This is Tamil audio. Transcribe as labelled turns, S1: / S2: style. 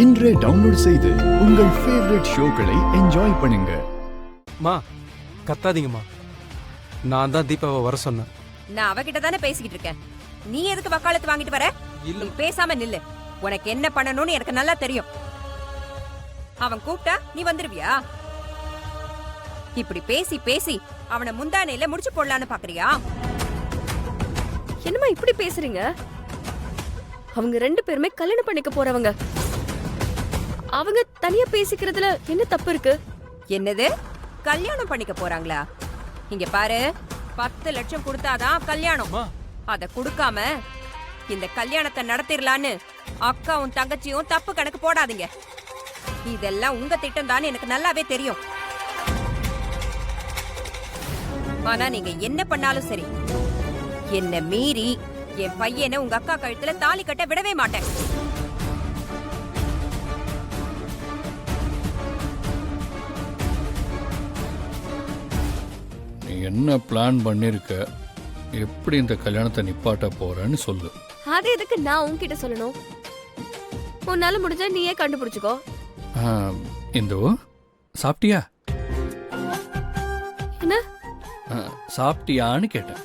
S1: இன்றே டவுன்லோட் செய்து உங்கள் ஃபேவரட் ஷோக்களை என்ஜாய் பண்ணுங்க.
S2: மா கத்தாதீங்கம்மா, நான் தான் தீபாவை வர சொன்னேன்.
S3: நான் அவகிட்ட தானே பேசிக்கிட்டு இருக்கேன். நீ எதுக்கு வக்காலத்து வாங்கிட்டு வர?
S2: இல்ல.
S3: நீ பேசாம நில்லு. உனக்கு என்ன பண்ணணும்னு எனக்கு நல்லா தெரியும். அவன் கூப்பிட்டா நீ வந்துருவியா? இப்படி பேசி பேசி அவனை முந்தானையில முடிச்சு போடலான்னு பாக்குறியா?
S4: என்னம்மா இப்படி பேசுறீங்க? அவங்க ரெண்டு பேருமே கல்யாணம் பண்ணிக்க போறவங்க. அவங்க தனியா பேசிக்கிறதுல என்ன தப்பு இருக்கு?
S3: என்னது, கல்யாணம் பண்ணிக்க போறாங்களா? இங்க பாரு, 10 லட்சம் கொடுத்தாதான் கல்யாணம். அத கொடுக்காம இந்த கல்யாணத்தை நடத்திடலான்னு அக்காவும் தங்கச்சியும் தப்பு கணக்கு போடாதீங்க. இதெல்லாம் உங்க திட்டம் தான் எனக்கு நல்லாவே தெரியும். ஆனா நீங்க என்ன பண்ணாலும் சரி, என்ன மீறி என் பையனை உங்க அக்கா கழுத்துல தாலி கட்ட விடவே மாட்டேன்.
S5: நீ என்ன பிளான் பண்ணிருக்க, எப்படி இந்த கல்யாணத்தை நிப்பாட்ட போறன்னு சொல்லு.
S4: அது எதுக்கு நான் உன்கிட்ட சொல்லணும்? உன்னால முடிஞ்சா நீயே கண்டுபிடிச்சுக்கோ.
S5: இந்து, சாப்பிட்டியா?
S4: என்ன?
S5: சாப்பிட்டியான்னு கேட்டேன்.